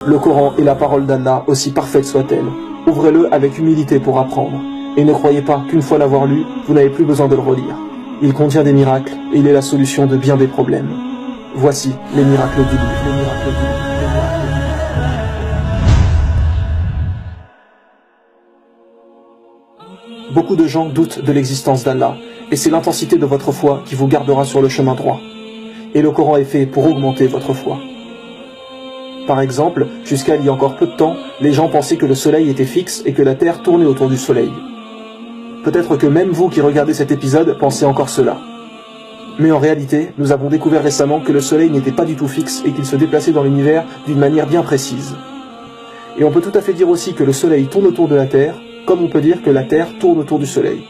Le Coran est la parole d'Allah, aussi parfaite soit-elle. Ouvrez-le avec humilité pour apprendre. Et ne croyez pas qu'une fois l'avoir lu, vous n'avez plus besoin de le relire. Il contient des miracles et il est la solution de bien des problèmes. Voici les miracles du livre. Beaucoup de gens doutent de l'existence d'Allah, et c'est l'intensité de votre foi qui vous gardera sur le chemin droit. Et le Coran est fait pour augmenter votre foi. Par exemple, jusqu'à il y a encore peu de temps, les gens pensaient que le soleil était fixe et que la terre tournait autour du soleil. Peut-être que même vous qui regardez cet épisode pensez encore cela. Mais en réalité, nous avons découvert récemment que le soleil n'était pas du tout fixe et qu'il se déplaçait dans l'univers d'une manière bien précise. Et on peut tout à fait dire aussi que le soleil tourne autour de la terre, comme on peut dire que la terre tourne autour du soleil.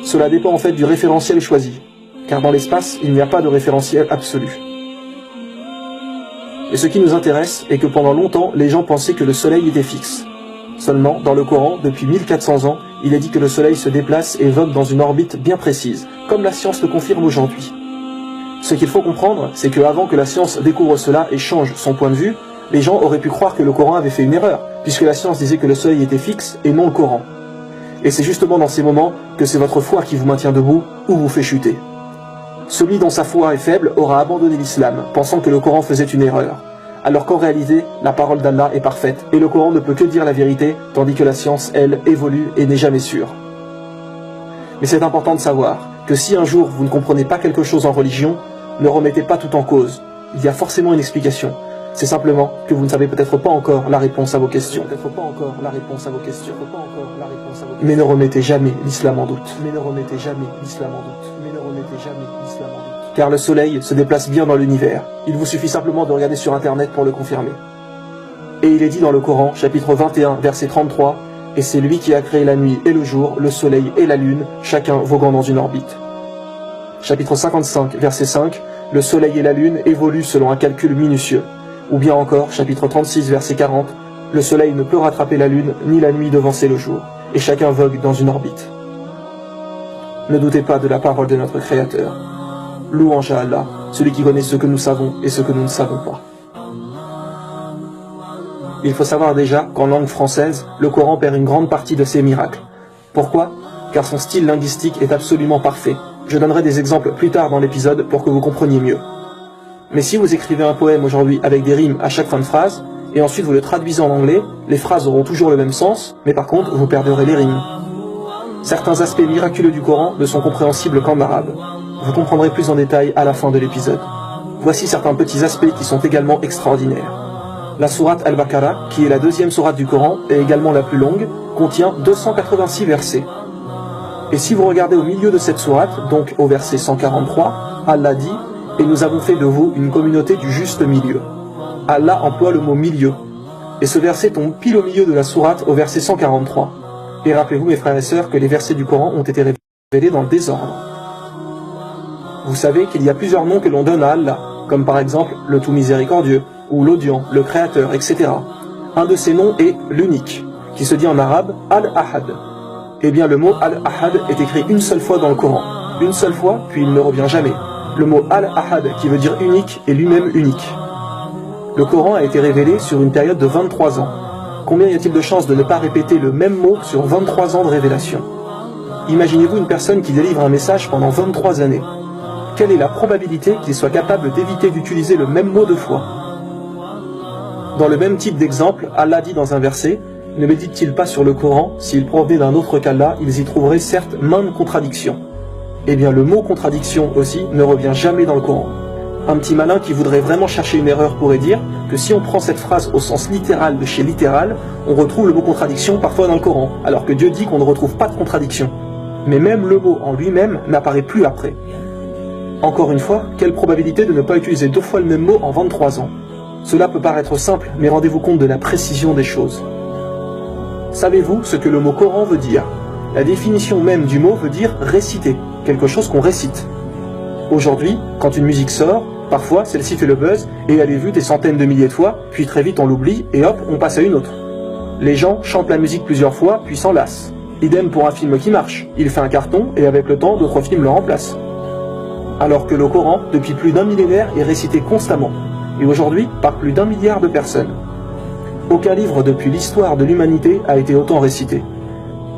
Cela dépend en fait du référentiel choisi, car dans l'espace, il n'y a pas de référentiel absolu. Et ce qui nous intéresse est que pendant longtemps, les gens pensaient que le soleil était fixe. Seulement, dans le Coran, depuis 1400 ans, il est dit que le soleil se déplace et vogue dans une orbite bien précise, comme la science le confirme aujourd'hui. Ce qu'il faut comprendre, c'est qu'avant que la science découvre cela et change son point de vue, les gens auraient pu croire que le Coran avait fait une erreur, puisque la science disait que le soleil était fixe et non le Coran. Et c'est justement dans ces moments que c'est votre foi qui vous maintient debout ou vous fait chuter. Celui dont sa foi est faible aura abandonné l'islam, pensant que le Coran faisait une erreur. Alors qu'en réalité, la parole d'Allah est parfaite, et le Coran ne peut que dire la vérité, tandis que la science, elle, évolue et n'est jamais sûre. Mais c'est important de savoir que si un jour vous ne comprenez pas quelque chose en religion, ne remettez pas tout en cause. Il y a forcément une explication. C'est simplement que vous ne savez peut-être pas encore la réponse à vos questions. Mais ne remettez jamais l'islam en doute. Car le soleil se déplace bien dans l'univers. Il vous suffit simplement de regarder sur internet pour le confirmer. Et il est dit dans le Coran, chapitre 21, verset 33, « Et c'est lui qui a créé la nuit et le jour, le soleil et la lune, chacun voguant dans une orbite. » Chapitre 55, verset 5, « Le soleil et la lune évoluent selon un calcul minutieux. » Ou bien encore, chapitre 36, verset 40, « Le soleil ne peut rattraper la lune, ni la nuit devancer le jour, et chacun vogue dans une orbite. » Ne doutez pas de la parole de notre Créateur. Louange à Allah, celui qui connaît ce que nous savons et ce que nous ne savons pas. Il faut savoir déjà qu'en langue française, le Coran perd une grande partie de ses miracles. Pourquoi? Car son style linguistique est absolument parfait. Je donnerai des exemples plus tard dans l'épisode pour que vous compreniez mieux. Mais si vous écrivez un poème aujourd'hui avec des rimes à chaque fin de phrase, et ensuite vous le traduisez en anglais, les phrases auront toujours le même sens, mais par contre vous perdrez les rimes. Certains aspects miraculeux du Coran ne sont compréhensibles qu'en arabe. Vous comprendrez plus en détail à la fin de l'épisode. Voici certains petits aspects qui sont également extraordinaires. La sourate Al-Baqarah, qui est la deuxième sourate du Coran et également la plus longue, contient 286 versets. Et si vous regardez au milieu de cette sourate, donc au verset 143, Allah dit « Et nous avons fait de vous une communauté du juste milieu ». Allah emploie le mot « milieu ». Et ce verset tombe pile au milieu de la sourate au verset 143. Et rappelez-vous mes frères et sœurs que les versets du Coran ont été révélés dans le désordre. Vous savez qu'il y a plusieurs noms que l'on donne à Allah, comme par exemple le tout miséricordieux, ou l'audient, le créateur, etc. Un de ces noms est l'unique, qui se dit en arabe Al-Ahad. Eh bien le mot Al-Ahad est écrit une seule fois dans le Coran. Une seule fois, puis il ne revient jamais. Le mot Al-Ahad, qui veut dire unique, est lui-même unique. Le Coran a été révélé sur une période de 23 ans. Combien y a-t-il de chances de ne pas répéter le même mot sur 23 ans de révélation? Imaginez-vous une personne qui délivre un message pendant 23 années. Quelle est la probabilité qu'il soit capable d'éviter d'utiliser le même mot deux fois? Dans le même type d'exemple, Allah dit dans un verset, « Ne médite-t-il pas sur le Coran, s'il provenait d'un autre qu'Allah, ils y trouveraient certes maintes contradictions. » Eh bien le mot contradiction aussi ne revient jamais dans le Coran. Un petit malin qui voudrait vraiment chercher une erreur pourrait dire que si on prend cette phrase au sens littéral de chez littéral, on retrouve le mot contradiction parfois dans le Coran, alors que Dieu dit qu'on ne retrouve pas de contradiction. Mais même le mot en lui-même n'apparaît plus après. Encore une fois, quelle probabilité de ne pas utiliser deux fois le même mot en 23 ans? Cela peut paraître simple, mais rendez-vous compte de la précision des choses. Savez-vous ce que le mot Coran veut dire? La définition même du mot veut dire réciter, quelque chose qu'on récite. Aujourd'hui, quand une musique sort, parfois celle-ci fait le buzz et elle est vue des centaines de milliers de fois, puis très vite on l'oublie et hop, on passe à une autre. Les gens chantent la musique plusieurs fois, puis s'en lassent. Idem pour un film qui marche, il fait un carton et avec le temps, d'autres films le remplacent. Alors que le Coran, depuis plus d'un millénaire, est récité constamment, et aujourd'hui par plus d'1 milliard de personnes. Aucun livre depuis l'histoire de l'humanité a été autant récité.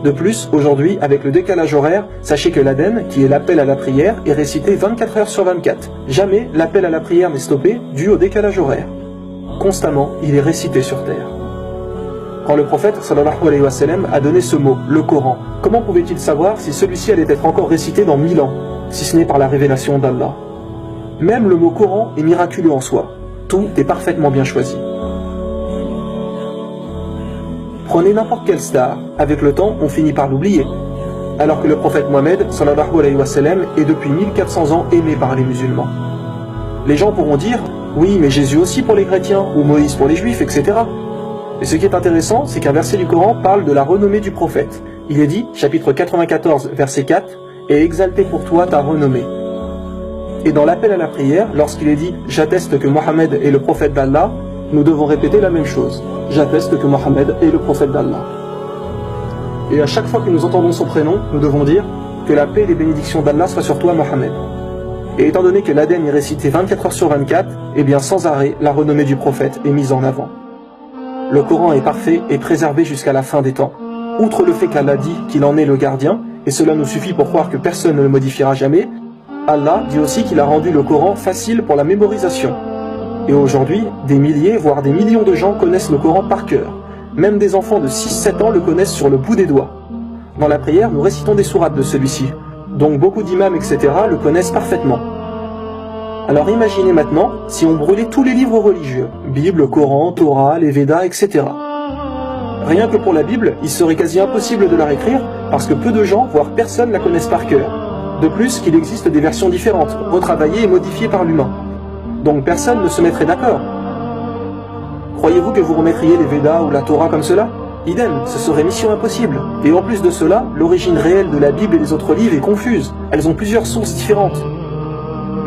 De plus, aujourd'hui, avec le décalage horaire, sachez que l'Aden, qui est l'appel à la prière, est récité 24 heures sur 24. Jamais l'appel à la prière n'est stoppé dû au décalage horaire. Constamment, il est récité sur terre. Quand le prophète sallallahu alayhi wa sallam a donné ce mot, le Coran, comment pouvait-il savoir si celui-ci allait être encore récité dans 1000 ans, si ce n'est par la révélation d'Allah? Même le mot Coran est miraculeux en soi. Tout est parfaitement bien choisi. Prenez n'importe quelle star, avec le temps, on finit par l'oublier. Alors que le prophète Mohammed sallallahu alayhi wa sallam est depuis 1400 ans aimé par les musulmans. Les gens pourront dire, oui, mais Jésus aussi pour les chrétiens, ou Moïse pour les juifs, etc. Et ce qui est intéressant, c'est qu'un verset du Coran parle de la renommée du prophète. Il est dit, chapitre 94, verset 4, « Et exalté pour toi ta renommée ». Et dans l'appel à la prière, lorsqu'il est dit « J'atteste que Mohammed est le prophète d'Allah », nous devons répéter la même chose. « J'atteste que Mohammed est le prophète d'Allah ». Et à chaque fois que nous entendons son prénom, nous devons dire « Que la paix et les bénédictions d'Allah soient sur toi, Mohammed ». Et étant donné que l'Aden est récité 24 heures sur 24, eh bien sans arrêt, la renommée du prophète est mise en avant. Le Coran est parfait et préservé jusqu'à la fin des temps. Outre le fait qu'Allah dit qu'il en est le gardien, et cela nous suffit pour croire que personne ne le modifiera jamais, Allah dit aussi qu'il a rendu le Coran facile pour la mémorisation. Et aujourd'hui, des milliers, voire des millions de gens connaissent le Coran par cœur. Même des enfants de 6-7 ans le connaissent sur le bout des doigts. Dans la prière, nous récitons des sourates de celui-ci, donc beaucoup d'imams, etc. le connaissent parfaitement. Alors imaginez maintenant si on brûlait tous les livres religieux, Bible, Coran, Torah, les Védas, etc. Rien que pour la Bible, il serait quasi impossible de la réécrire parce que peu de gens, voire personne, la connaissent par cœur. De plus qu'il existe des versions différentes, retravaillées et modifiées par l'humain. Donc personne ne se mettrait d'accord. Croyez-vous que vous remettriez les Védas ou la Torah comme cela? Idem, ce serait mission impossible. Et en plus de cela, l'origine réelle de la Bible et des autres livres est confuse. Elles ont plusieurs sources différentes.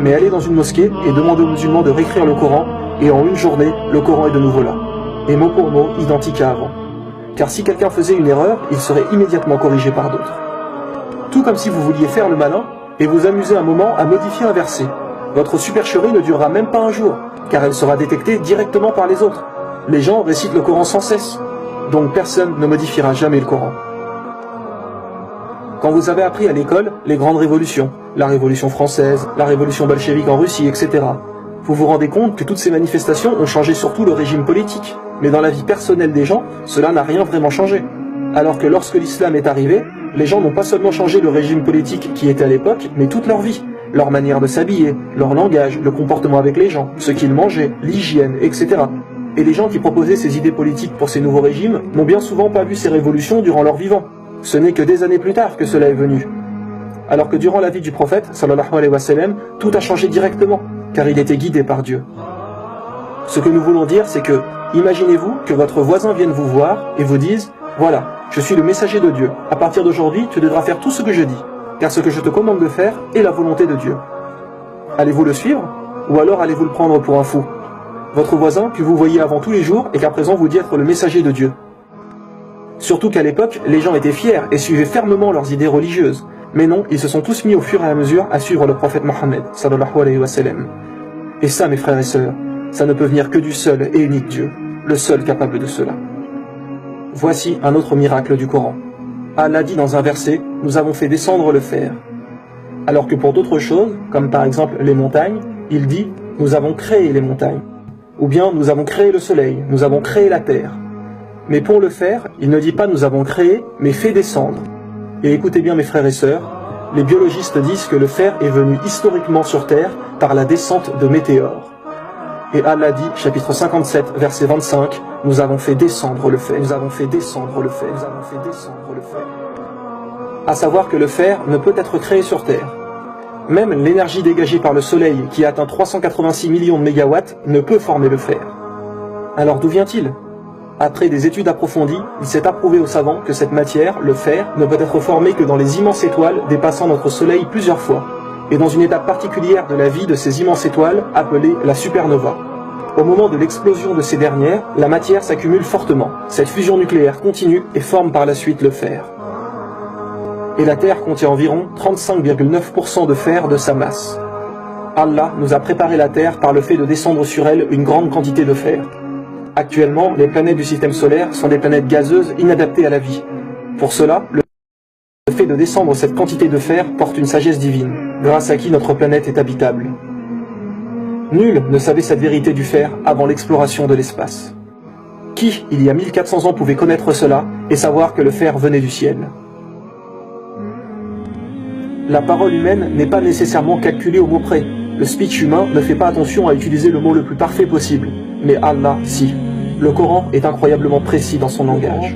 Mais allez dans une mosquée et demandez aux musulmans de réécrire le Coran, et en une journée, le Coran est de nouveau là. Et mot pour mot, identique à avant. Car si quelqu'un faisait une erreur, il serait immédiatement corrigé par d'autres. Tout comme si vous vouliez faire le malin, et vous amuser un moment à modifier un verset. Votre supercherie ne durera même pas un jour, car elle sera détectée directement par les autres. Les gens récitent le Coran sans cesse, donc personne ne modifiera jamais le Coran. Quand vous avez appris à l'école les grandes révolutions, la Révolution française, la Révolution bolchevique en Russie, etc., vous vous rendez compte que toutes ces manifestations ont changé surtout le régime politique. Mais dans la vie personnelle des gens, cela n'a rien vraiment changé. Alors que lorsque l'islam est arrivé, les gens n'ont pas seulement changé le régime politique qui était à l'époque, mais toute leur vie. Leur manière de s'habiller, leur langage, le comportement avec les gens, ce qu'ils mangeaient, l'hygiène, etc. Et les gens qui proposaient ces idées politiques pour ces nouveaux régimes n'ont bien souvent pas vu ces révolutions durant leur vivant. Ce n'est que des années plus tard que cela est venu. Alors que durant la vie du prophète, sallallahu alayhi wa sallam, tout a changé directement, car il était guidé par Dieu. Ce que nous voulons dire, c'est que, imaginez-vous que votre voisin vienne vous voir et vous dise « Voilà, je suis le messager de Dieu. À partir d'aujourd'hui, tu devras faire tout ce que je dis, car ce que je te commande de faire est la volonté de Dieu. » Allez-vous le suivre, ou alors allez-vous le prendre pour un fou? Votre voisin que vous voyez avant tous les jours et qu'à présent vous dit être le messager de Dieu. Surtout qu'à l'époque, les gens étaient fiers et suivaient fermement leurs idées religieuses. Mais non, ils se sont tous mis au fur et à mesure à suivre le prophète Mohammed, sallallahu alayhi wa sallam. Et ça, mes frères et sœurs, ça ne peut venir que du seul et unique Dieu, le seul capable de cela. Voici un autre miracle du Coran. Allah dit dans un verset, nous avons fait descendre le fer. Alors que pour d'autres choses, comme par exemple les montagnes, il dit, nous avons créé les montagnes. Ou bien, nous avons créé le soleil, nous avons créé la terre. Mais pour le faire, il ne dit pas nous avons créé, mais fait descendre. Et écoutez bien mes frères et sœurs, les biologistes disent que le fer est venu historiquement sur Terre par la descente de météores. Et Allah dit, chapitre 57, verset 25, nous avons fait descendre le fer, nous avons fait descendre le fer, nous avons fait descendre le fer. À savoir que le fer ne peut être créé sur Terre. Même l'énergie dégagée par le soleil, qui atteint 386 millions de mégawatts, ne peut former le fer. Alors d'où vient-il ? Après des études approfondies, il s'est approuvé aux savants que cette matière, le fer, ne peut être formée que dans les immenses étoiles dépassant notre soleil plusieurs fois, et dans une étape particulière de la vie de ces immenses étoiles, appelée la supernova. Au moment de l'explosion de ces dernières, la matière s'accumule fortement. Cette fusion nucléaire continue et forme par la suite le fer. Et la Terre contient environ 35,9% de fer de sa masse. Allah nous a préparé la Terre par le fait de descendre sur elle une grande quantité de fer. Actuellement, les planètes du système solaire sont des planètes gazeuses inadaptées à la vie. Pour cela, le fait de descendre cette quantité de fer porte une sagesse divine, grâce à qui notre planète est habitable. Nul ne savait cette vérité du fer avant l'exploration de l'espace. Qui, il y a 1400 ans, pouvait connaître cela et savoir que le fer venait du ciel? La parole humaine n'est pas nécessairement calculée au mot près. Le speech humain ne fait pas attention à utiliser le mot le plus parfait possible. Mais Allah, si. Le Coran est incroyablement précis dans son langage.